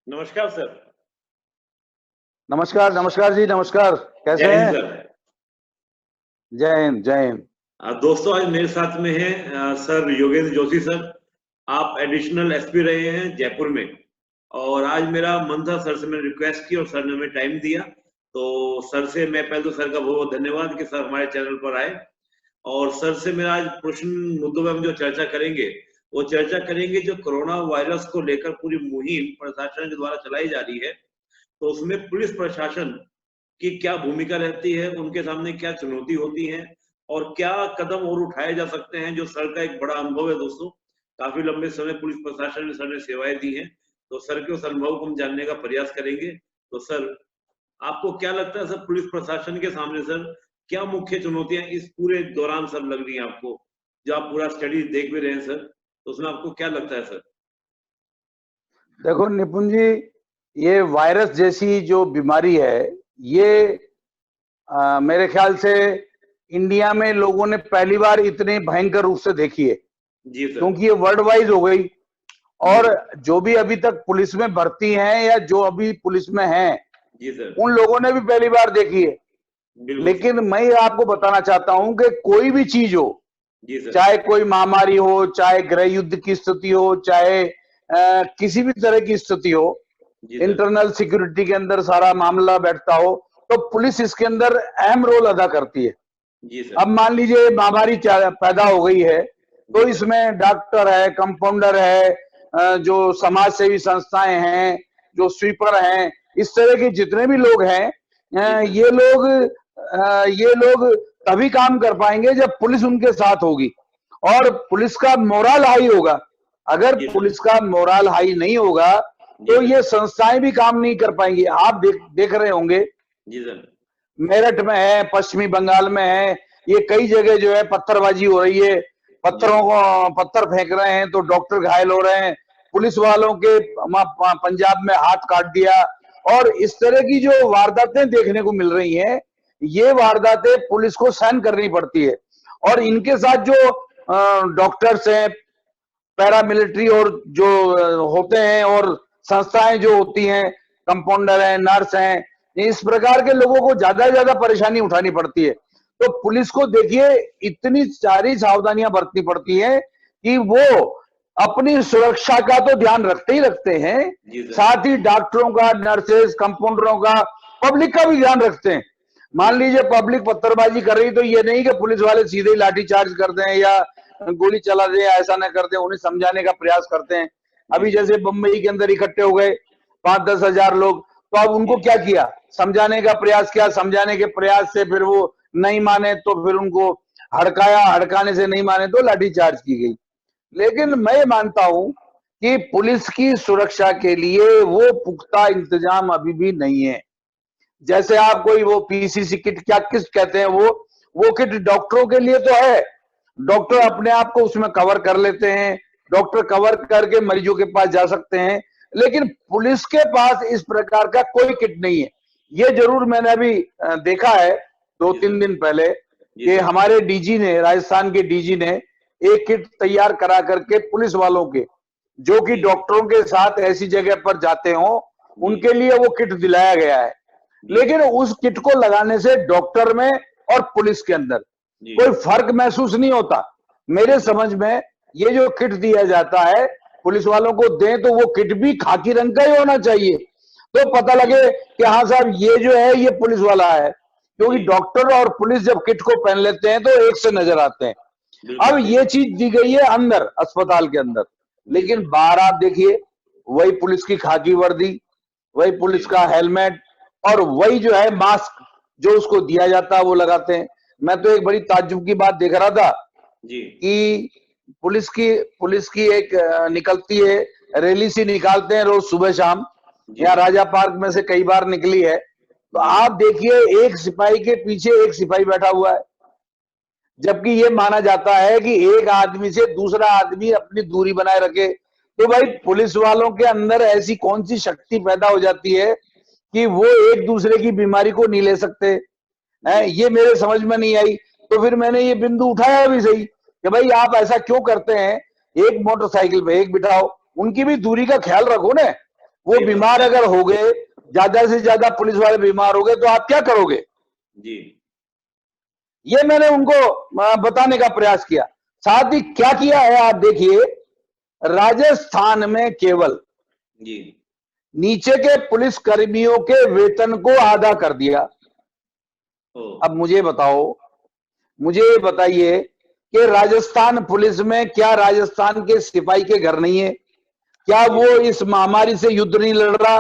नमस्कार सर। नमस्कार, नमस्कार जी, नमस्कार। कैसे जय हिंद हैं? सर। जय हिंद, जय हिंद। दोस्तों आज मेरे साथ में हैं सर योगेंद्र जोशी सर। आप एडिशनल एसपी रहे हैं जयपुर में। और आज मेरा मन था सर से मैंने रिक्वेस्ट की और सर ने हमें टाइम दिया। तो सर से मैं पहले तो सर का बहुत बहुत धन्यवाद कि सर हमारे चैनल पर आए। और सर से मेरा आज प्रश्न मुद्दों पर हम जो चर्चा करेंगे वो चर्चा करेंगे जो कोरोना वायरस को लेकर पूरी मुहिम प्रशासन के द्वारा चलाई जा रही है। तो उसमें पुलिस प्रशासन की क्या भूमिका रहती है, उनके सामने क्या चुनौती होती है और क्या कदम और उठाए जा सकते हैं। जो सर का एक बड़ा अनुभव है दोस्तों, काफी लंबे समय पुलिस प्रशासन में सर ने सेवाएं दी हैं। तो सर के उस अनुभव को हम जानने का प्रयास करेंगे। तो सर आपको क्या लगता है सर, पुलिस प्रशासन के सामने सर क्या मुख्य चुनौतियां इस पूरे दौरान सब लग रही हैं आपको, जो आप पूरा स्टडी देख भी रहे हैं सर, तो उसमें आपको क्या लगता है सर? देखो निपुण जी, ये वायरस जैसी जो बीमारी है, ये मेरे ख्याल से इंडिया में लोगों ने पहली बार इतने भयंकर रूप से देखी है, जी सर। क्योंकि ये वर्ल्ड वाइज हो गई। जी और सर। जो भी अभी तक पुलिस में भर्ती हैं या जो अभी पुलिस में हैं, जी सर। उन लोगों ने भी पहली बार देखी है। बिल्कुल सर। लेकिन मैं आपको बताना चाहता हूं कि कोई भी चीज हो, जी सर। चाहे कोई महामारी हो, चाहे गृह युद्ध की स्थिति हो, चाहे किसी भी तरह की स्थिति हो, जी सर। इंटरनल सिक्योरिटी के अंदर सारा मामला बैठता हो, तो पुलिस इसके अंदर अहम रोल अदा करती है। जी सर। अब मान लीजिए महामारी पैदा हो गई है, तो जी सर। इसमें डॉक्टर है, कंपाउंडर है, जो समाज सेवी संस्थाएं हैं, जो स्वीपर हैं, इस तरह के जितने भी लोग हैं, जी सर। ये लोग तभी काम कर पाएंगे जब पुलिस उनके साथ होगी और पुलिस का मोरल हाई होगा। अगर जी सर। पुलिस का मोरल हाई नहीं होगा जी तो सर। ये संस्थाएं भी काम नहीं कर पाएंगी। आप देख रहे होंगे, जी सर। मेरठ में है, पश्चिमी बंगाल में है, ये कई जगह जो है पत्थरबाजी हो रही है, जी सर। पत्थर फेंक रहे हैं तो डॉक्टर घायल हो रहे हैं, पुलिस वालों के पंजाब में हाथ काट दिया। और इस तरह की जो वारदातें देखने को मिल रही हैं, ये वारदातें पुलिस को सहन करनी पड़ती है। और इनके साथ जो डॉक्टर्स हैं, पैरामिलिट्री और जो होते हैं, और संस्थाएं जो होती हैं, कंपाउंडर हैं, नर्स हैं, इस प्रकार के लोगों को ज्यादा से ज्यादा परेशानी उठानी पड़ती है। तो पुलिस को देखिए, इतनी सारी सावधानियां बरतनी पड़ती है कि वो अपनी सुरक्षा का तो ध्यान रखते ही रखते हैं, जी सर। साथ ही डॉक्टरों का, नर्सेज, कंपाउंडरों का, पब्लिक का भी ध्यान रखते हैं। जी मान सर। लीजिए पब्लिक पत्थरबाजी कर रही, तो ये नहीं कि पुलिस वाले सीधे ही लाठी चार्ज कर दें या गोली चला दें, ऐसा ना कर दें, उन्हें समझाने का प्रयास करते हैं। जी अभी सर। जैसे बम्बई के अंदर इकट्ठे हो गए 5-10 हजार लोग, तो अब जी उनको सर। क्या किया, समझाने का प्रयास किया, समझाने के प्रयास से फिर वो नहीं माने तो फिर उनको हड़काया, हड़काने से नहीं माने तो लाठीचार्ज की गई। लेकिन जी सर। मैं मानता हूं कि पुलिस की सुरक्षा के लिए वो पुख्ता इंतजाम अभी भी नहीं है। जैसे आप कोई वो पीसीसी किट, क्या किस कहते हैं, वो किट डॉक्टरों के लिए तो है, डॉक्टर जी सर। अपने आप को उसमें कवर कर लेते हैं, डॉक्टर कवर करके मरीजों के पास जा सकते हैं। लेकिन पुलिस के पास इस प्रकार का कोई किट नहीं है। ये जरूर मैंने अभी देखा है दो जी तीन सर। दिन पहले जी कि सर। हमारे डीजी ने, राजस्थान के डीजी ने एक किट तैयार करा करके पुलिस वालों के, जो कि जी। डॉक्टरों के साथ ऐसी जगह पर जाते हो, जी। उनके लिए वो किट दिलाया गया है। जी लेकिन सर। उस किट को लगाने से डॉक्टर में और पुलिस के अंदर जी। कोई फर्क महसूस नहीं होता। मेरे जी। समझ में ये जो किट दिया जाता है, पुलिस वालों को दें तो वो किट भी खाकी रंग का ही होना चाहिए, तो पता जी। लगे कि हाँ साहब ये जो है ये पुलिस वाला है। क्योंकि जी। डॉक्टर और पुलिस जब किट को पहन लेते हैं तो एक से नजर आते हैं। बिल्कुल अब सही ये बात। चीज दी गई है अंदर अस्पताल के अंदर, जी लेकिन सर। बाहर आप देखिए, वही पुलिस की खाकी वर्दी, वही जी। पुलिस का हेलमेट, और वही जो है मास्क जो उसको दिया जाता है वो लगाते हैं। मैं तो एक बड़ी ताज्जुब की बात देख रहा था जी। कि पुलिस की एक निकलती है, रैली सी निकालते हैं रोज सुबह शाम, जी यहाँ सर। राजा पार्क में से कई बार निकली है। तो जी। आप देखिए, एक सिपाही के पीछे एक सिपाही बैठा हुआ है, जबकि ये माना जाता है कि एक आदमी से दूसरा आदमी अपनी दूरी बनाए रखे। तो भाई जी। पुलिस वालों के अंदर ऐसी कौन सी शक्ति पैदा हो जाती है कि वो एक दूसरे की बीमारी को नहीं ले सकते हैं? जी। ये मेरे समझ में नहीं आई। तो फिर मैंने ये बिंदु उठाया भी सही कि भाई आप ऐसा क्यों करते हैं, एक मोटरसाइकिल पे एक बिठाओ, उनकी भी दूरी का ख्याल रखो ना। वो बीमार अगर हो गए, ज्यादा से ज्यादा पुलिस वाले बीमार हो गए, तो आप क्या करोगे? जी ये मैंने उनको बताने का प्रयास किया। साथ ही क्या किया है आप देखिए, राजस्थान में केवल जी नीचे के पुलिस कर्मियों के वेतन को आधा कर दिया। अब मुझे बताओ, मुझे बताइए कि राजस्थान पुलिस में क्या राजस्थान के सिपाही के घर नहीं है? क्या वो इस महामारी से युद्ध नहीं लड़ रहा?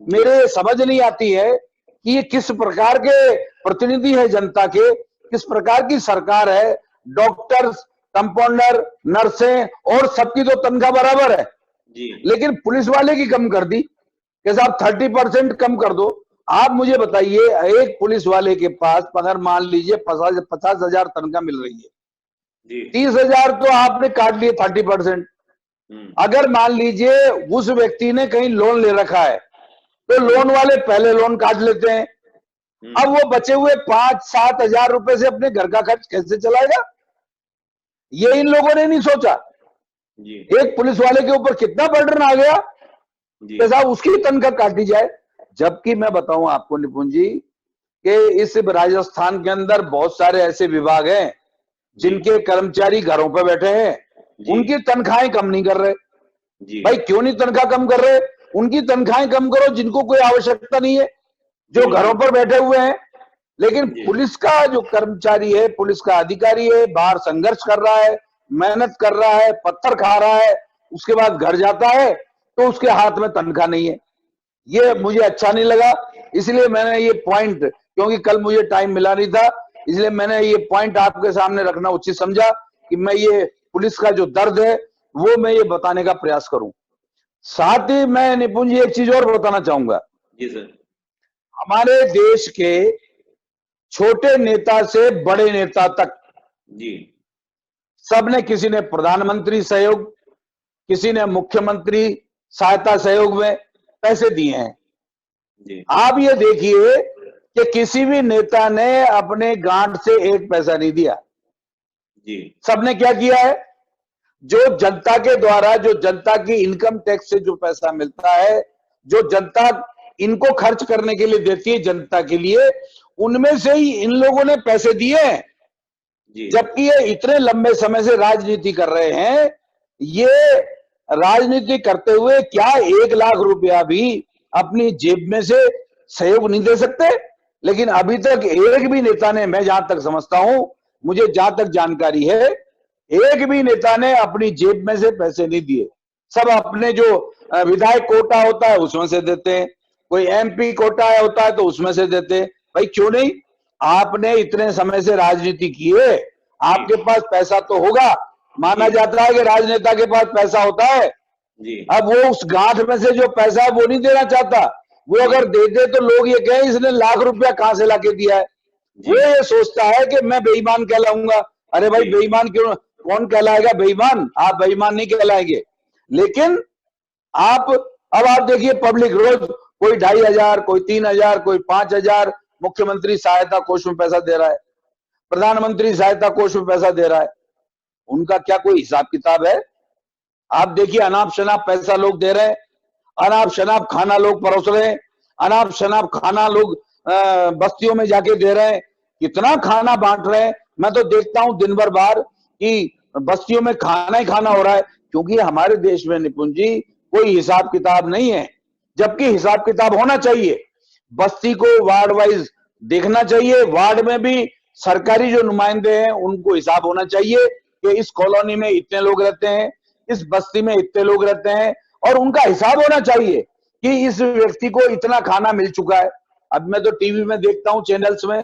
मेरे समझ नहीं आती है कि ये किस प्रकार के प्रतिनिधि है जनता के, किस प्रकार की सरकार है। डॉक्टर्स, कंपाउंडर, नर्सें और सबकी तो तनख्वाह बराबर है जी लेकिन पुलिस वाले की कम कर दी कि साहब 30% कम कर दो। आप मुझे बताइए, एक पुलिस वाले के पास अगर मान लीजिए 50,000 तनख्वाह मिल रही है, जी 30,000 तो आपने काट लिए 30%। अगर मान लीजिए उस व्यक्ति ने कहीं लोन ले रखा है तो लोन वाले पहले लोन काट लेते हैं। अब वो बचे हुए 5-7 हजार रुपए से अपने घर का खर्च कैसे चलाएगा? ये इन लोगों ने नहीं सोचा। जी एक पुलिस वाले के ऊपर कितना बर्डन आ गया जी कि साहब उसकी तनख्वाह काटी जाए। जबकि मैं बताऊं आपको निपुण जी कि इस राजस्थान के अंदर बहुत सारे ऐसे विभाग हैं जिनके कर्मचारी घरों पर बैठे हैं, उनकी तनख्वाहें कम नहीं कर रहे। भाई क्यों नहीं तनख्वाह कम कर रहे? उनकी तनख्वाहें कम करो जिनको कोई आवश्यकता नहीं है, जो घरों पर बैठे हुए हैं। लेकिन पुलिस का जो कर्मचारी है, पुलिस का अधिकारी है, बाहर संघर्ष कर रहा है, मेहनत कर रहा है, पत्थर खा रहा है, उसके बाद घर जाता है तो उसके हाथ में तनख्वाह नहीं है। ये मुझे अच्छा नहीं लगा, इसलिए मैंने ये पॉइंट, क्योंकि कल मुझे टाइम मिला नहीं था, इसलिए मैंने ये पॉइंट आपके सामने रखना उचित समझा कि मैं ये पुलिस का जो दर्द है वो मैं ये बताने का प्रयास करूं। साथ ही मैं निपुण जी एक चीज और बताना चाहूंगा। जी सर। हमारे देश के छोटे नेता से बड़े नेता तक जी सबने, किसी ने प्रधानमंत्री सहयोग, किसी ने मुख्यमंत्री सहायता सहयोग में पैसे दिए हैं। जी आप ये देखिए कि किसी भी नेता ने अपने गांठ से एक पैसा नहीं दिया। जी सबने क्या किया है, जो जनता के द्वारा, जो जनता की इनकम टैक्स से जो पैसा मिलता है, जो जनता इनको खर्च करने के लिए देती है जनता के लिए, उनमें से ही इन लोगों ने पैसे दिए हैं। जबकि ये इतने लंबे समय से राजनीति कर रहे हैं, ये राजनीति करते हुए क्या 1 लाख रुपया भी अपनी जेब में से सहयोग नहीं दे सकते? लेकिन अभी तक एक भी नेता ने, मैं जहां तक समझता हूं, मुझे जहां तक जानकारी है, एक भी नेता ने अपनी जेब में से पैसे नहीं दिए। सब अपने जो विधायक कोटा होता है उसमें से देते हैं, कोई एमपी कोटा होता है तो उसमें से देते हैं। भाई क्यों नहीं? आपने इतने समय से राजनीति की है, आपके पास पैसा तो होगा। माना जाता है कि राजनेता के पास पैसा होता है। अब वो उस गांठ में से जो पैसा है वो नहीं देना चाहता। वो अगर दे दे तो लोग ये कहें इसने लाख रुपया कहां से लाके दिया है। वो ये सोचता है कि मैं बेईमान कहलाऊंगा। अरे भाई बेईमान क्यों? कौन कहलाएगा बेईमान? आप बेईमान नहीं कहलाएंगे। लेकिन अब आप देखिए, पब्लिक रोज कोई 2,500, कोई 3,000, कोई 5,000 मुख्यमंत्री सहायता कोष में पैसा दे रहा है, प्रधानमंत्री सहायता कोष में पैसा दे रहा है। उनका क्या कोई हिसाब किताब है? आप देखिए, अनाप शनाप पैसा लोग दे रहे हैं, अनाप शनाप खाना लोग परोस रहे हैं, अनाप शनाप खाना लोग बस्तियों में जाके दे रहे हैं, कितना खाना बांट रहे हैं। मैं तो देखता हूं दिन भर बाहर कि बस्तियों में खाना ही खाना हो रहा है, क्योंकि हमारे देश में निपुण जी कोई हिसाब किताब नहीं है। जबकि हिसाब किताब होना चाहिए, बस्ती को वार्ड वाइज देखना चाहिए, वार्ड में भी सरकारी जो नुमाइंदे हैं उनको हिसाब होना चाहिए कि इस कॉलोनी में इतने लोग रहते हैं, इस बस्ती में इतने लोग रहते हैं, और उनका हिसाब होना चाहिए कि इस व्यक्ति को इतना खाना मिल चुका है। अब मैं तो टीवी में देखता हूं, चैनल्स में,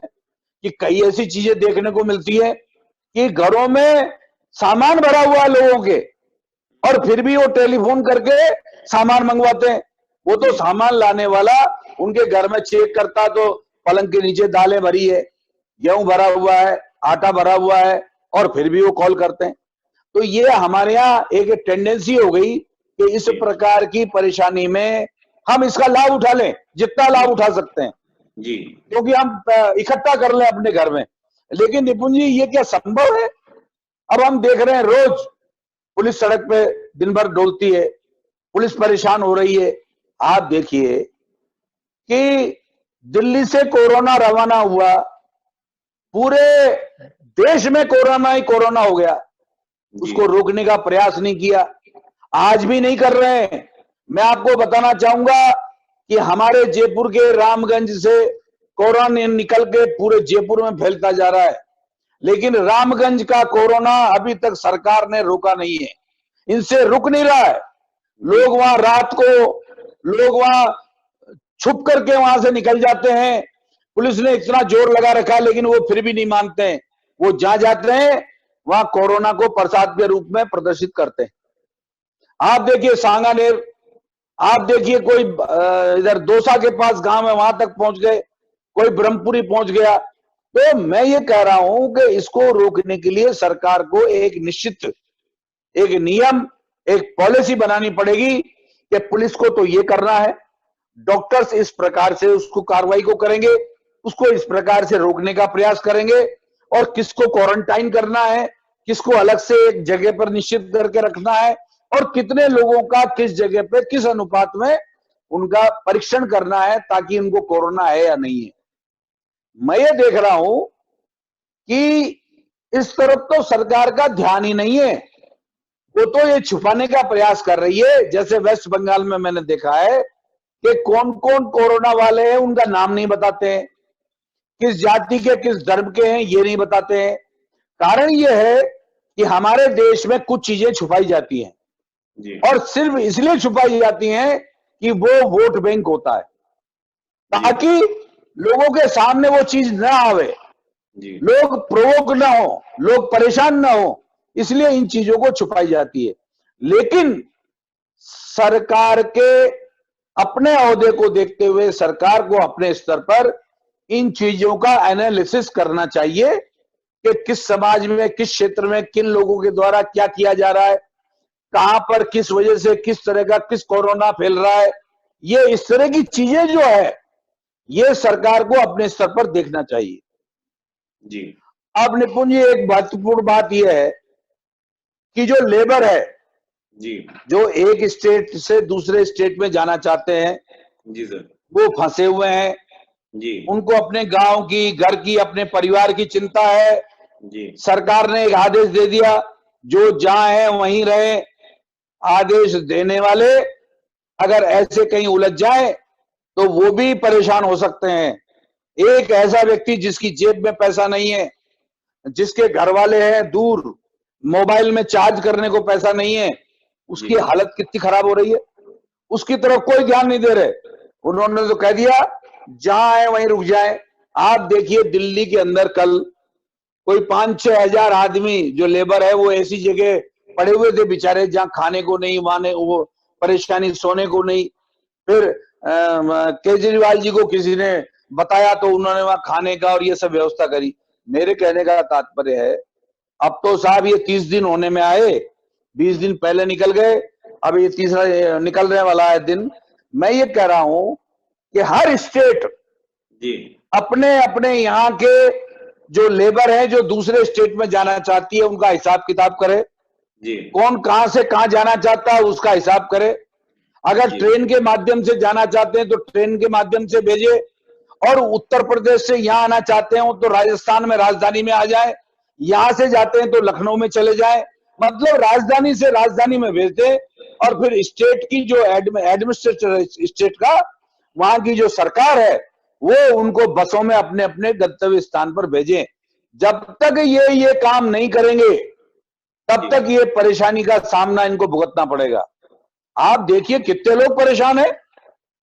कि कई ऐसी चीजें देखने को मिलती है कि घरों में सामान भरा हुआ है लोगों के, और फिर भी वो टेलीफोन करके सामान मंगवाते हैं। वो तो सामान लाने वाला उनके घर में चेक करता तो पलंग के नीचे दालें भरी है, गेहूं भरा हुआ है, आटा भरा हुआ है, और फिर भी वो कॉल करते हैं। तो ये हमारे यहाँ एक टेंडेंसी हो गई कि इस प्रकार की परेशानी में हम इसका लाभ उठा लें, जितना लाभ उठा सकते हैं जी, क्योंकि हम इकट्ठा कर लें अपने घर में। लेकिन निपुण जी, ये क्या संभव है? अब हम देख रहे हैं रोज पुलिस सड़क पे दिन भर डोलती है, पुलिस परेशान हो रही है। आप देखिए कि दिल्ली से कोरोना रवाना हुआ, पूरे देश में कोरोना ही कोरोना हो गया, उसको रोकने का प्रयास नहीं किया, आज भी नहीं कर रहे हैं। मैं आपको बताना चाहूंगा कि हमारे जयपुर के रामगंज से कोरोना निकल के पूरे जयपुर में फैलता जा रहा है, लेकिन रामगंज का कोरोना अभी तक सरकार ने रोका नहीं है, इनसे रुक नहीं रहा है। लोग वहां रात को, लोग वहां छुप करके वहां से निकल जाते हैं, पुलिस ने इतना जोर लगा रखा है लेकिन वो फिर भी नहीं मानते हैं, वो जहां जाते हैं वहां कोरोना को प्रसाद के रूप में प्रदर्शित करते हैं। आप देखिए सांगानेर, आप देखिए कोई इधर दौसा के पास गांव है वहां तक पहुंच गए, कोई ब्रह्मपुरी पहुंच गया। तो मैं ये कह रहा हूं कि इसको रोकने के लिए सरकार को एक निश्चित एक नियम, एक पॉलिसी बनानी पड़ेगी कि पुलिस को तो ये करना है, डॉक्टर्स इस प्रकार से उसको कार्रवाई को करेंगे, उसको इस प्रकार से रोकने का प्रयास करेंगे, और किसको क्वारंटाइन करना है, किसको अलग से एक जगह पर निश्चित करके रखना है, और कितने लोगों का किस जगह पे किस अनुपात में उनका परीक्षण करना है ताकि उनको कोरोना है या नहीं है। मैं ये देख रहा हूं कि इस तरफ तो सरकार का ध्यान ही नहीं है, वो तो ये छुपाने का प्रयास कर रही है। जैसे वेस्ट बंगाल में मैंने देखा है कि कौन कौन कोरोना वाले हैं उनका नाम नहीं बताते हैं, किस जाति के किस धर्म के हैं ये नहीं बताते हैं। कारण ये है कि हमारे देश में कुछ चीजें छुपाई जाती हैं जी। और सिर्फ इसलिए छुपाई जाती हैं कि वो वोट बैंक होता है, ताकि लोगों के सामने वो चीज ना आवे, लोग प्रोवोक ना हो, लोग परेशान ना हो, इसलिए इन चीजों को छुपाई जाती है। लेकिन सरकार के अपने ओहदे को देखते हुए सरकार को अपने स्तर पर इन चीजों का एनालिसिस करना चाहिए कि किस समाज में, किस क्षेत्र में, किन लोगों के द्वारा क्या किया जा रहा है, कहां पर किस वजह से किस तरह का किस कोरोना फैल रहा है। ये इस तरह की चीजें जो है ये सरकार को अपने स्तर पर देखना चाहिए जी। अब निपुण जी, एक महत्वपूर्ण बात यह है कि जो लेबर है जी, जो एक स्टेट से दूसरे स्टेट में जाना चाहते हैं, जी सर, वो फंसे हुए हैं, जी, उनको अपने गांव की, घर की, अपने परिवार की चिंता है। जी, सरकार ने एक आदेश दे दिया, जो जहां है वहीं रहे। आदेश देने वाले अगर ऐसे कहीं उलझ जाए तो वो भी परेशान हो सकते हैं। एक ऐसा व्यक्ति जिसकी जेब में पैसा नहीं है, जिसके घर वाले हैं दूर, मोबाइल में चार्ज करने को पैसा नहीं है, उसकी हालत कितनी खराब हो रही है, उसकी तरफ कोई ध्यान नहीं दे रहे। उन्होंने तो कह दिया जहां है वहीं रुक जाए। आप देखिए दिल्ली के अंदर कल कोई 5-6 हजार आदमी जो लेबर है वो ऐसी जगह पड़े हुए थे बेचारे जहां खाने को नहीं, वहां वो परेशानी, सोने को नहीं। फिर केजरीवाल जी को किसी ने बताया तो उन्होंने वहां खाने का और ये सब व्यवस्था करी। मेरे कहने का तात्पर्य है, अब तो साहब ये 30 दिन होने में आए, 20 दिन पहले निकल गए, अब ये तीसरा निकलने वाला है दिन। मैं ये कह रहा हूं कि हर स्टेट जी, अपने अपने यहाँ के जो लेबर है जो दूसरे स्टेट में जाना चाहती है उनका हिसाब किताब करे, जी, कौन कहां से कहां जाना चाहता है उसका हिसाब करे। अगर ट्रेन के माध्यम से जाना चाहते हैं तो ट्रेन के माध्यम से भेजे, और उत्तर प्रदेश से यहां आना चाहते हो तो राजस्थान में राजधानी में आ जाए, यहां से जाते हैं तो लखनऊ में चले जाए, मतलब राजधानी से राजधानी में भेज दे। और फिर स्टेट की जो एडमिनिस्ट्रेटर स्टेट का, वहां की जो सरकार है वो उनको बसों में अपने अपने गंतव्य स्थान पर भेजें। जब तक ये काम नहीं करेंगे तब तक ये परेशानी का सामना इनको भुगतना पड़ेगा। आप देखिए कितने लोग परेशान हैं,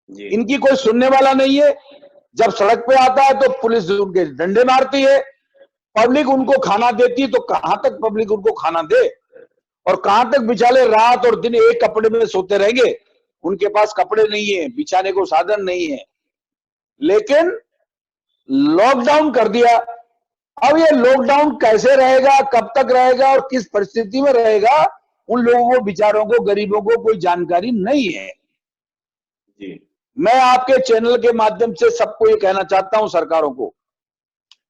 इनकी कोई सुनने वाला नहीं है। जब सड़क पे आता है तो पुलिस उनके डंडे मारती है, पब्लिक उनको खाना देती है, तो कहां तक पब्लिक उनको खाना दे, और कहां तक बेचारे रात और दिन एक कपड़े में सोते रहेंगे। उनके पास कपड़े नहीं है, बिछाने को साधन नहीं है। लेकिन लॉकडाउन कर दिया, अब ये लॉकडाउन कैसे रहेगा, कब तक रहेगा और किस परिस्थिति में रहेगा, उन लोगों को, बेचारों को, गरीबों को कोई जानकारी नहीं है। जी, मैं आपके चैनल के माध्यम से सबको ये कहना चाहता हूं, सरकारों को,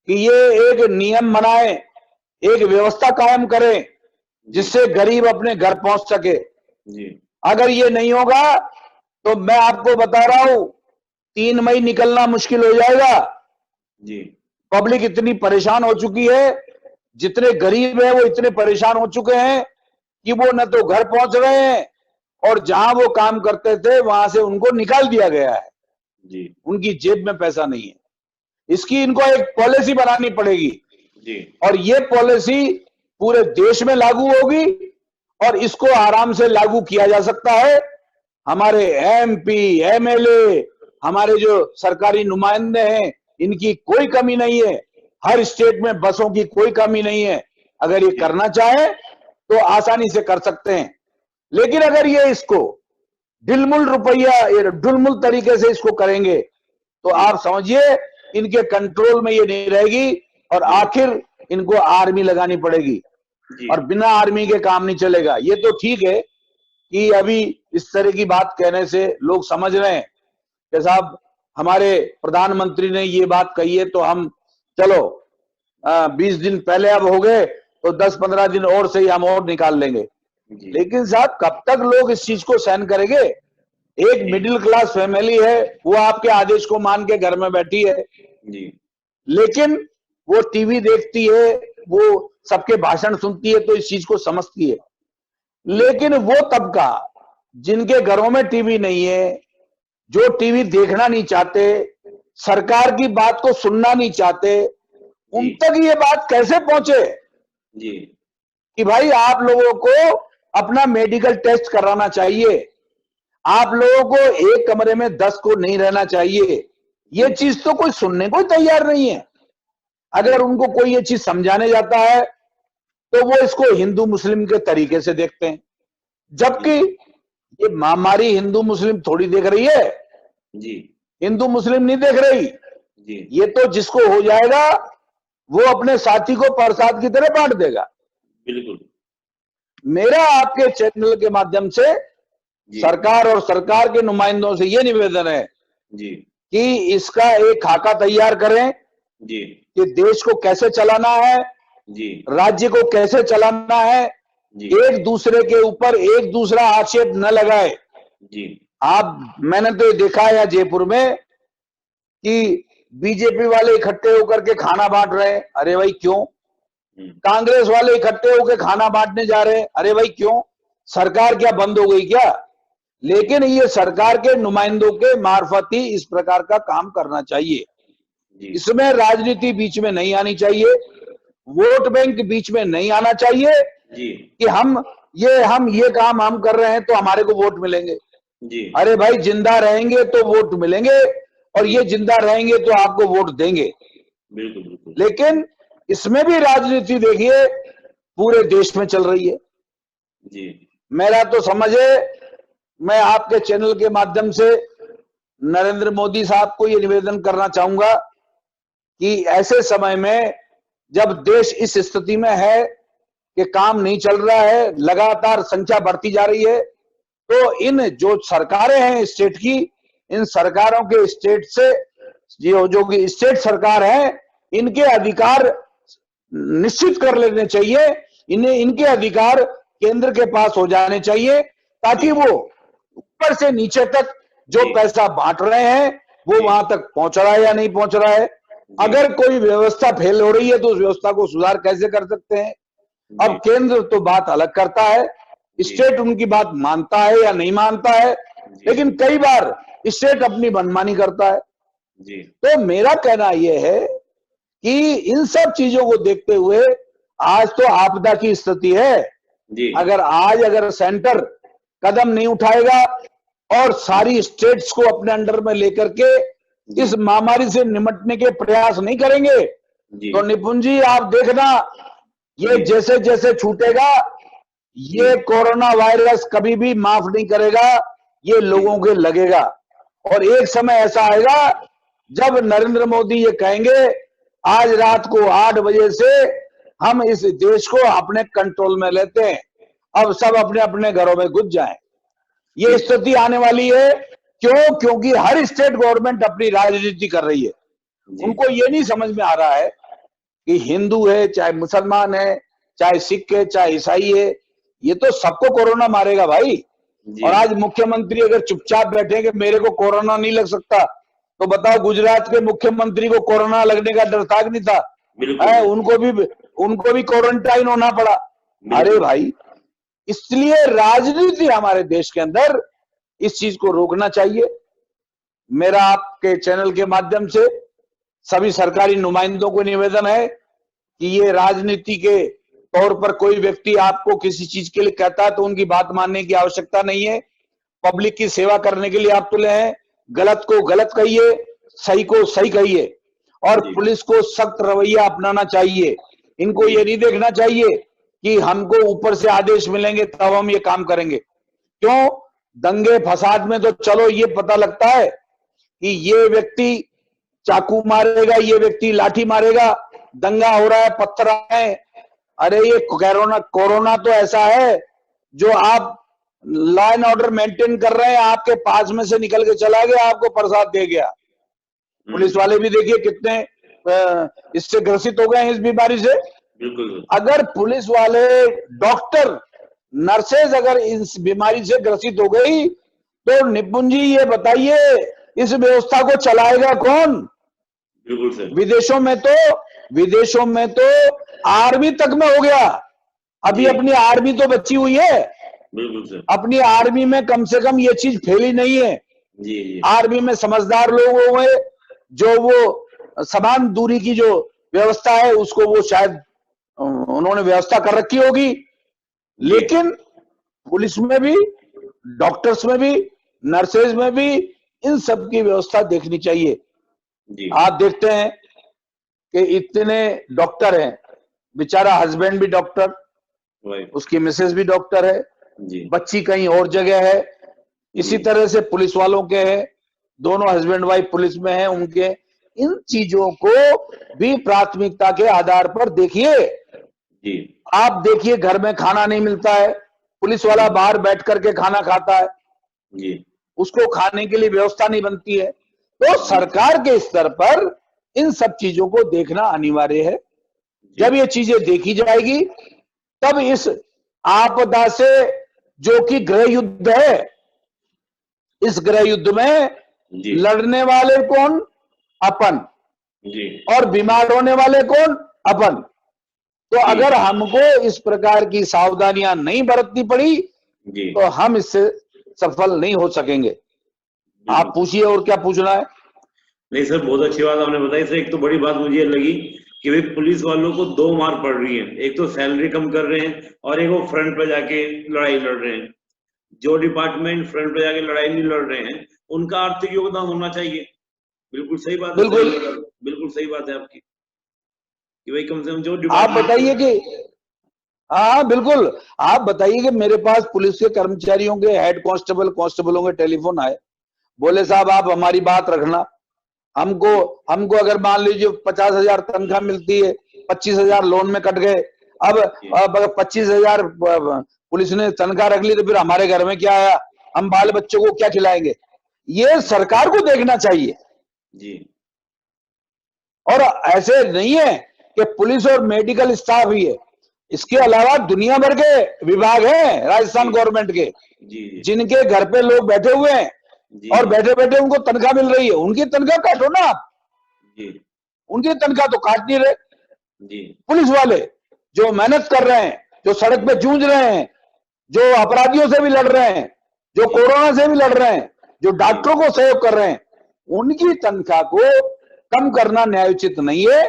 कि ये एक नियम बनाए, एक व्यवस्था कायम करें जिससे गरीब अपने घर पहुंच सके। जी, अगर ये नहीं होगा तो मैं आपको बता रहा हूं 3 मई निकलना मुश्किल हो जाएगा। जी पब्लिक इतनी परेशान हो चुकी है, जितने गरीब हैं वो इतने परेशान हो चुके हैं कि वो न तो घर पहुंच रहे हैं और जहां वो काम करते थे वहां से उनको निकाल दिया गया है। जी उनकी जेब में पैसा नहीं है। इसकी इनको एक पॉलिसी बनानी पड़ेगी जी और ये पॉलिसी पूरे देश में लागू होगी और इसको आराम से लागू किया जा सकता है। हमारे एमपी, एमएलए, हमारे जो सरकारी नुमाइंदे हैं, इनकी कोई कमी नहीं है। हर स्टेट में बसों की कोई कमी नहीं है। अगर ये करना चाहे तो आसानी से कर सकते हैं। लेकिन अगर ये इसको ढुलमुल तरीके से इसको करेंगे तो आप समझिए इनके कंट्रोल में ये नहीं रहेगी और आखिर इनको आर्मी लगानी पड़ेगी और बिना आर्मी के काम नहीं चलेगा। ये तो ठीक है कि अभी इस तरह की बात कहने से लोग समझ रहे हैं कि साहब हमारे प्रधानमंत्री ने ये बात कही है तो हम चलो 20 दिन पहले अब हो गए तो 10-15 दिन और से ही हम और निकाल लेंगे। लेकिन साहब कब तक लोग इस चीज को सहन करेंगे? एक मिडिल क्लास फैमिली है, वो आपके आदेश को मान के घर में बैठी है जी लेकिन वो टीवी देखती है, वो सबके भाषण सुनती है तो इस चीज को समझती है। लेकिन वो तबका जिनके घरों में टीवी नहीं है, जो टीवी देखना नहीं चाहते, सरकार की बात को सुनना नहीं चाहते, उन तक ये बात कैसे पहुंचे जी कि भाई आप लोगों को अपना मेडिकल टेस्ट कराना चाहिए, आप लोगों को एक कमरे में 10 को नहीं रहना चाहिए। ये चीज तो कोई सुनने को तैयार नहीं है। अगर उनको कोई ये चीज समझाने जाता है तो वो इसको हिंदू मुस्लिम के तरीके से देखते हैं, जबकि ये महामारी हिंदू मुस्लिम थोड़ी देख रही है जी हिंदू मुस्लिम नहीं देख रही। जी ये तो जिसको हो जाएगा वो अपने साथी को प्रसाद की तरह बांट देगा। बिल्कुल। मेरा आपके चैनल के माध्यम से सरकार और सरकार के नुमाइंदों से ये निवेदन है जी कि इसका एक खाका तैयार करें जी कि देश को कैसे चलाना है, जी राज्य को कैसे चलाना है, एक दूसरे के ऊपर एक दूसरा आक्षेप न लगाए। जी मैंने तो ये देखा है जयपुर में कि बीजेपी वाले इकट्ठे होकर के खाना बांट रहे हैं। अरे भाई क्यों? कांग्रेस वाले इकट्ठे होकर खाना बांटने जा रहे हैं। अरे भाई क्यों? सरकार क्या बंद हो गई क्या? लेकिन ये सरकार के नुमाइंदों के मार्फत ही इस प्रकार का काम करना चाहिए। इसमें राजनीति बीच में नहीं आनी चाहिए, वोट बैंक बीच में नहीं आना चाहिए कि हम ये काम हम कर रहे हैं तो हमारे को वोट मिलेंगे। अरे भाई जिंदा रहेंगे तो वोट मिलेंगे और ये जिंदा रहेंगे तो आपको वोट देंगे। बिल्कुल बिल्कुल। लेकिन इसमें भी राजनीति देखिए पूरे देश में चल रही है। मेरा तो समझ है, मैं आपके चैनल के माध्यम से नरेंद्र मोदी साहब को ये निवेदन करना चाहूंगा कि ऐसे समय में जब देश इस स्थिति में है कि काम नहीं चल रहा है, लगातार संख्या बढ़ती जा रही है, तो इन जो सरकारें हैं स्टेट की, इन सरकारों के स्टेट से जो कि स्टेट सरकार है, इनके अधिकार निश्चित कर लेने चाहिए। इनके अधिकार केंद्र के पास हो जाने चाहिए ताकि वो ऊपर से नीचे तक जो पैसा बांट रहे हैं वो वहां तक पहुंच रहा है या नहीं पहुंच रहा है। अगर कोई व्यवस्था फेल हो रही है तो उस व्यवस्था को सुधार कैसे कर सकते हैं? अब केंद्र तो बात अलग करता है, स्टेट उनकी बात मानता है या नहीं मानता है, लेकिन कई बार स्टेट अपनी मनमानी करता है। तो मेरा कहना यह है कि इन सब चीजों को देखते हुए आज तो आपदा की स्थिति है। अगर सेंटर कदम नहीं उठाएगा और सारी स्टेट्स को अपने अंडर में लेकर के इस महामारी से निपटने के प्रयास नहीं करेंगे तो निपुण जी आप देखना, ये जैसे जैसे छूटेगा ये कोरोना वायरस कभी भी माफ नहीं करेगा, ये लोगों के लगेगा। और एक समय ऐसा आएगा जब नरेंद्र मोदी ये कहेंगे आज रात को 8 बजे से हम इस देश को अपने कंट्रोल में लेते हैं, अब सब अपने अपने घरों में घुस जाएं। ये स्थिति आने वाली है। क्यों? क्योंकि हर स्टेट गवर्नमेंट अपनी राजनीति कर रही है। उनको ये नहीं समझ में आ रहा है कि हिंदू है, चाहे मुसलमान है, चाहे सिख है, चाहे ईसाई है, ये तो सबको कोरोना मारेगा भाई। और आज मुख्यमंत्री अगर चुपचाप बैठे कि मेरे को कोरोना नहीं लग सकता, तो बताओ गुजरात के मुख्यमंत्री को कोरोना लगने का डर था कि नहीं था? उनको भी क्वारंटाइन होना पड़ा। अरे भाई, इसलिए राजनीति हमारे देश के अंदर इस चीज को रोकना चाहिए। मेरा आपके चैनल के माध्यम से सभी सरकारी नुमाइंदों को निवेदन है कि ये राजनीति के तौर पर कोई व्यक्ति आपको किसी चीज के लिए कहता है तो उनकी बात मानने की आवश्यकता नहीं है। पब्लिक की सेवा करने के लिए आप तुले हैं। गलत को गलत कहिए, सही को सही कहिए, और पुलिस को सख्त रवैया अपनाना चाहिए। इनको ये नहीं देखना चाहिए कि हमको ऊपर से आदेश मिलेंगे तब हम ये काम करेंगे। क्यों? दंगे फसाद में तो चलो ये पता लगता है कि ये व्यक्ति चाकू मारेगा, ये व्यक्ति लाठी मारेगा, दंगा हो रहा है, पत्थर आ रहे हैं। अरे ये कोरोना तो ऐसा है जो आप लॉ एंड ऑर्डर मेंटेन कर रहे हैं, आपके पास में से निकल के चला गया, आपको प्रसाद दे गया। पुलिस वाले भी देखिए कितने इससे ग्रसित हो गए हैं इस बीमारी से। बिल्कुल। अगर पुलिस वाले, डॉक्टर, नर्सेज अगर इस बीमारी से ग्रसित हो गई तो निपुण जी ये बताइए इस व्यवस्था को चलाएगा कौन? बिल्कुल सर। विदेशों में तो आर्मी तक में हो गया। अभी अपनी आर्मी तो बची हुई है। बिल्कुल सर। अपनी आर्मी में कम से कम ये चीज फैली नहीं है। जी। आर्मी में समझदार लोग हुए जो वो समान दूरी की जो व्यवस्था है उसको वो शायद उन्होंने व्यवस्था कर रखी होगी। लेकिन पुलिस में भी, डॉक्टर्स में भी, नर्सेज में भी इन सब की व्यवस्था देखनी चाहिए। आप देखते हैं कि इतने डॉक्टर हैं, बेचारा हस्बैंड भी डॉक्टर, उसकी मिसेज भी डॉक्टर है, बच्ची कहीं और जगह है, इसी तरह से पुलिस वालों के हैं, दोनों हस्बैंड वाइफ पुलिस में हैं उनके। इन चीजों को भी प्राथमिकता के आधार पर देखिए। आप देखिए घर में खाना नहीं मिलता है, पुलिस वाला बाहर बैठ करके खाना खाता है, उसको खाने के लिए व्यवस्था नहीं बनती है। तो सरकार के स्तर पर इन सब चीजों को देखना अनिवार्य है। जब ये चीजें देखी जाएगी तब इस आपदा से, जो कि गृह युद्ध है, इस गृह युद्ध में लड़ने वाले कौन? अपन। और बीमार होने वाले कौन? अपन। तो अगर हमको इस प्रकार की सावधानियां नहीं बरतनी पड़ी तो हम इससे सफल नहीं हो सकेंगे। आप पूछिए और क्या पूछना है। नहीं सर, बहुत अच्छी बात आपने बताई सर। एक तो बड़ी बात मुझे लगी कि भाई पुलिस वालों को दो मार पड़ रही है, एक तो सैलरी कम कर रहे हैं और एक वो फ्रंट पे जाके लड़ाई लड़ रहे हैं। जो डिपार्टमेंट फ्रंट पे जाके लड़ाई नहीं लड़ रहे हैं उनका आर्थिक योगदान होना चाहिए। बिल्कुल सही बात है। बिल्कुल सही बात है आपकी कि भाई कम से कम जो आप बताइए कि हाँ बिल्कुल, आप बताइए कि मेरे पास पुलिस के कर्मचारियों के हेड कांस्टेबलों के टेलीफोन आए, बोले साहब आप हमारी बात रखना, हमको अगर मान लीजिए 50,000 तनख्वाह मिलती है, 25,000 लोन में कट गए। अब अगर 25,000 पुलिस ने तनख्वाह रख ली तो फिर हमारे घर में क्या आया, हम बाल बच्चों को क्या खिलाएंगे? ये सरकार को देखना चाहिए जी। और ऐसे नहीं है कि पुलिस और मेडिकल स्टाफ ही है, इसके अलावा दुनिया भर के विभाग हैं राजस्थान गवर्नमेंट के, जिनके घर पे लोग बैठे हुए हैं और बैठे बैठे उनको तनख्वाह मिल रही है। उनकी तनख्वाह काटो ना आप, उनकी तनख्वाह तो काट नहीं रहे। पुलिस वाले जो मेहनत कर रहे हैं, जो सड़क पे जूझ रहे हैं, जो अपराधियों से भी लड़ रहे हैं, जो कोरोना से भी लड़ रहे हैं, जो डॉक्टरों को सहयोग कर रहे हैं, उनकी तनख्वाह को कम करना न्यायोचित नहीं है।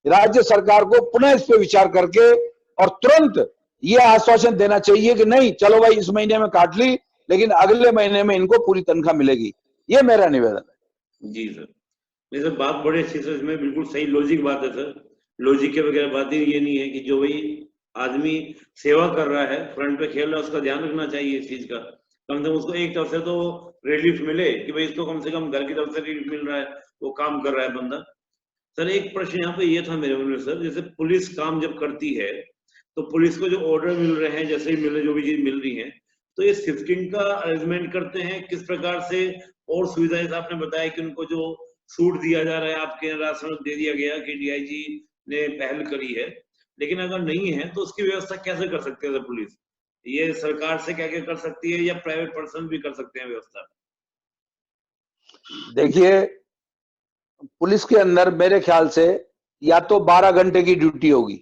राज्य सरकार को पुनः इस पर विचार करके और तुरंत ये आश्वासन देना चाहिए कि नहीं चलो भाई इस महीने में काट ली, लेकिन अगले महीने में इनको पूरी तनख्वाह मिलेगी। ये मेरा निवेदन है। जी सर, नहीं सर, बात बड़े अच्छी सर, इसमें बिल्कुल सही लॉजिक बात है सर। लॉजिक के बगैर बात ही ये नहीं है कि जो भाई आदमी सेवा कर रहा है, फ्रंट पे खेल रहा है, उसका ध्यान रखना चाहिए इस चीज का। कम से कम उसको एक तरफ से तो रिलीफ मिले कि भाई इसको कम से कम घर की तरफ से रिलीफ मिल रहा है, वो काम कर रहा है बंदा। सर एक प्रश्न यहाँ पे ये था मेरे मन में सर, जैसे पुलिस काम जब करती है तो पुलिस को जो ऑर्डर मिल रहे हैं, जैसे ही मिले जो भी चीज मिल रही है, तो ये शिफ्टिंग का अरेंजमेंट करते हैं किस प्रकार से? और सुविधाएं आपने बताया कि उनको जो सूट दिया जा रहा है, आपके राशन दे दिया गया कि डीआईजी ने पहल करी है, लेकिन अगर नहीं है तो उसकी व्यवस्था कैसे कर सकते हैं पुलिस? ये सरकार से क्या क्या कर सकती है या प्राइवेट पर्सन भी कर सकते हैं व्यवस्था? देखिए, पुलिस के अंदर मेरे ख्याल से या तो 12 घंटे की ड्यूटी होगी,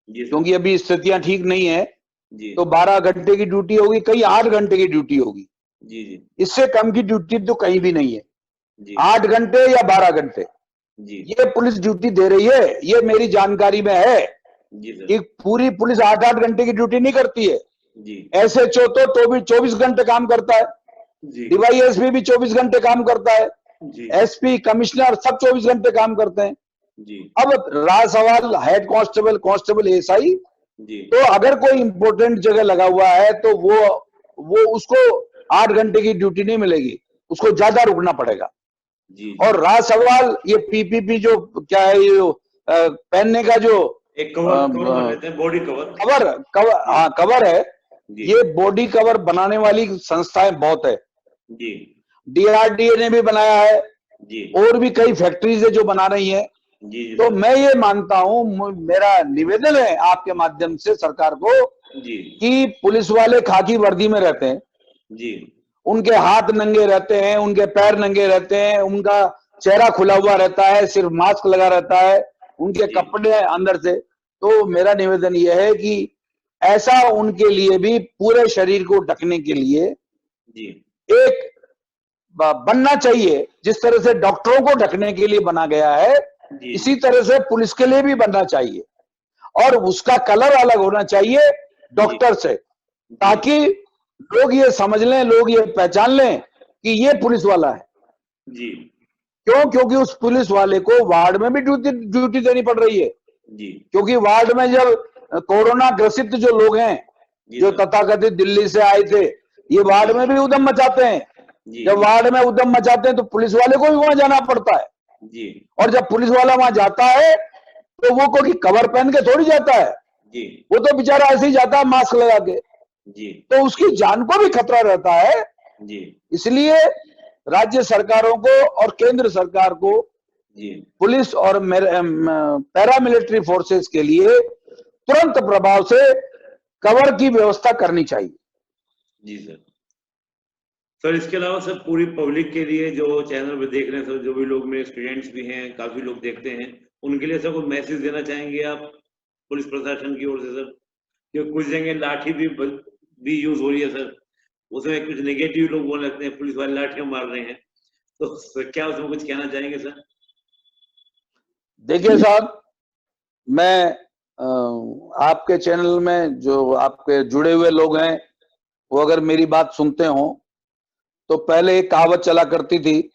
जी सर। क्योंकि अभी स्थितियां ठीक नहीं है, जी तो 12 घंटे की ड्यूटी होगी, कहीं 8 घंटे की ड्यूटी होगी। जी जी इससे कम की ड्यूटी तो कहीं भी नहीं है। जी 8 घंटे या 12 घंटे जी ये पुलिस ड्यूटी दे रही है, ये मेरी जानकारी में है जी सर। कि पूरी पुलिस 8-8 घंटे की ड्यूटी नहीं करती है। जी एसएचओ तो भी 24 घंटे काम करता है, जी डीवाईएसपी भी 24 घंटे काम करता है, जी एसपी, कमिश्नर सब 24 घंटे काम करते हैं। जी अब रहा सवाल हेड कांस्टेबल, कांस्टेबल, एसआई, जी तो अगर कोई इंपॉर्टेंट जगह लगा हुआ है तो वो उसको 8 घंटे की ड्यूटी नहीं मिलेगी, उसको ज्यादा रुकना पड़ेगा। जी और रहा सवाल ये पीपीपी जो क्या है, ये पहनने का जो एक कवर कवर मान लेते हैं, बॉडी कवर। कवर कवर जी हाँ कवर है, जी ये बॉडी कवर बनाने वाली संस्थाएं बहुत है। जी डीआरडीए ने भी बनाया है, जी और भी कई फैक्ट्रीज है जो बना रही हैं। जी जी तो सर। मैं ये मानता हूं, मेरा निवेदन है आपके माध्यम से सरकार को, जी कि पुलिस वाले खाकी वर्दी में रहते हैं, जी उनके हाथ नंगे रहते हैं, उनके पैर नंगे रहते हैं, उनका चेहरा खुला हुआ रहता है, सिर्फ मास्क लगा रहता है, उनके जी कपड़े अंदर से। तो मेरा निवेदन यह है कि ऐसा उनके लिए भी पूरे शरीर को ढकने के लिए जी एक बनना चाहिए, जिस तरह से डॉक्टरों को ढकने के लिए बना गया है, जी इसी तरह से पुलिस के लिए भी बनना चाहिए, और उसका कलर अलग होना चाहिए डॉक्टर से, ताकि लोग ये समझ लें, लोग ये पहचान लें कि ये पुलिस वाला है। जी क्यों? क्योंकि उस पुलिस वाले को वार्ड में भी ड्यूटी देनी पड़ रही है, जी क्योंकि वार्ड में जब कोरोना ग्रसित जो लोग हैं, जी जो सर। तथाकथित दिल्ली से आए थे, ये वार्ड में भी उद्यम मचाते हैं। जी जब वार्ड में उद्यम मचाते हैं तो पुलिस वाले को भी वहां जाना पड़ता है, जी और जब पुलिस वाला वहां जाता है तो वो कोई कवर पहन के थोड़ी जाता है, जी वो तो बेचारा ऐसे ही जाता है मास्क लगा के, जी तो उसकी जान को भी खतरा रहता है। जी इसलिए राज्य सरकारों को और केंद्र सरकार को जी पुलिस और पैरामिलिट्री फोर्सेस के लिए तुरंत प्रभाव से कवर की व्यवस्था करनी चाहिए। जी सर। सर इसके अलावा सर पूरी पब्लिक के लिए जो चैनल पे देख रहे हैं सर, जो भी लोग मेरे स्टूडेंट्स भी हैं, काफी लोग देखते हैं, उनके लिए सर कोई मैसेज देना चाहेंगे आप पुलिस प्रशासन की ओर से सर? क्योंकि कुछ जगह लाठी भी यूज हो रही है सर, उसमें कुछ नेगेटिव लोग बोलने लगते हैं पुलिस वाले लाठियां मार रहे हैं, तो सर क्या उसमें कुछ कहना चाहेंगे सर? देखिए साहब, मैं आपके चैनल में जो आपके जुड़े हुए लोग हैं, वो अगर मेरी बात सुनते हो, तो पहले एक कहावत चला करती थी,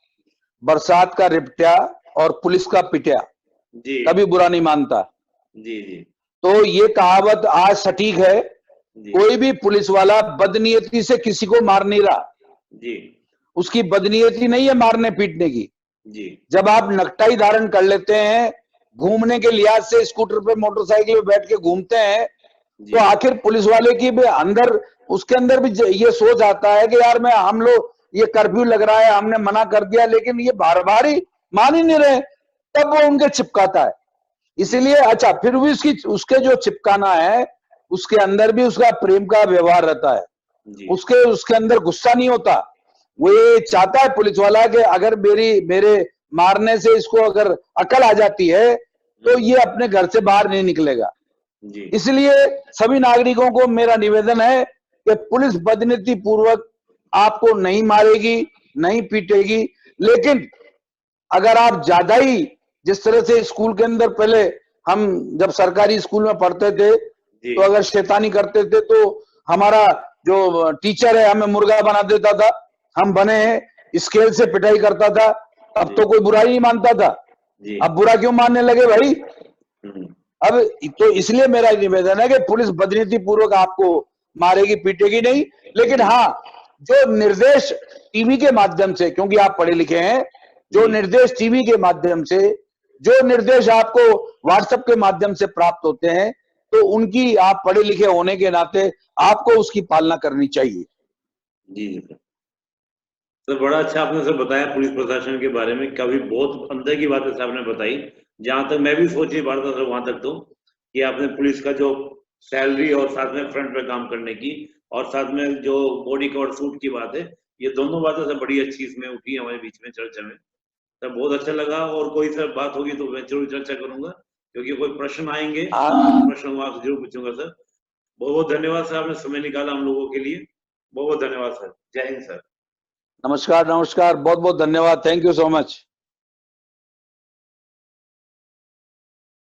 बरसात का रिपट्या और पुलिस का पिट्या जी कभी बुरा नहीं मानता। जी जी तो ये कहावत आज सटीक है। जी कोई भी पुलिस वाला बदनीयती से किसी को मार नहीं रहा, जी उसकी बदनीयती नहीं है मारने पीटने की। जी जब आप नकटाई धारण कर लेते हैं, घूमने के लिहाज से स्कूटर पे, मोटरसाइकिल पे बैठ के घूमते हैं, जी तो आखिर पुलिस वाले की भी अंदर, उसके अंदर भी ये सोच आता है कि यार हम लोग, ये कर्फ्यू लग रहा है, हमने मना कर दिया, लेकिन ये बार बार ही मान ही नहीं रहे, तब वो उनके चिपकाता है। इसीलिए अच्छा, फिर भी उसके जो चिपकाना है, उसके अंदर भी उसका प्रेम का व्यवहार रहता है, जी उसके अंदर गुस्सा नहीं होता। वो ये चाहता है पुलिस वाला कि अगर मेरे मारने से इसको अगर अकल आ जाती है, तो ये अपने घर से बाहर नहीं निकलेगा। जी इसलिए सभी नागरिकों को मेरा निवेदन है कि पुलिस बदनीति पूर्वक आपको नहीं मारेगी, नहीं पीटेगी, लेकिन अगर आप ज्यादा ही, जिस तरह से स्कूल के अंदर पहले हम जब सरकारी स्कूल में पढ़ते थे, जी तो अगर शैतानी करते थे तो हमारा जो टीचर है हमें मुर्गा बना देता था, हम बने हैं, स्केल से पिटाई करता था, अब तो कोई बुरा ही नहीं मानता था। जी अब बुरा क्यों मानने लगे भाई? हम्म, अब तो इसलिए मेरा निवेदन है कि पुलिस बदनीति पूर्वक आपको मारेगी पीटेगी नहीं, लेकिन हाँ, जो निर्देश टीवी के माध्यम से, क्योंकि आप पढ़े लिखे हैं, जो जी निर्देश टीवी के माध्यम से, जो निर्देश आपको व्हाट्सएप के माध्यम से प्राप्त होते हैं, तो उनकी, आप पढ़े लिखे होने के नाते आपको उसकी पालना करनी चाहिए। जी जी सर। सर बड़ा अच्छा आपने सर बताया पुलिस प्रशासन के बारे में, कभी बहुत अंदर की बातें आपने बताई, जहां तक मैं भी सोच नहीं पा रहा था सर वहां तक, तो कि आपने पुलिस का जो सैलरी और साथ में फ्रंट पे काम करने की और साथ में जो बॉडी कवर सूट की बात है, ये दोनों बातें सर बड़ी अच्छी इसमें उठी हमारे बीच में चर्चा में। सर बहुत अच्छा लगा, और कोई सर बात होगी तो मैं जरूर चर्चा करूंगा, क्योंकि कोई प्रश्न आएंगे प्रश्न मैं आपसे जरूर पूछूंगा सर। बहुत बहुत धन्यवाद सर, आपने समय निकाला हम लोगों के लिए। बहुत बहुत धन्यवाद सर। जय हिंद सर। नमस्कार, नमस्कार, बहुत बहुत धन्यवाद, थैंक यू सो मच।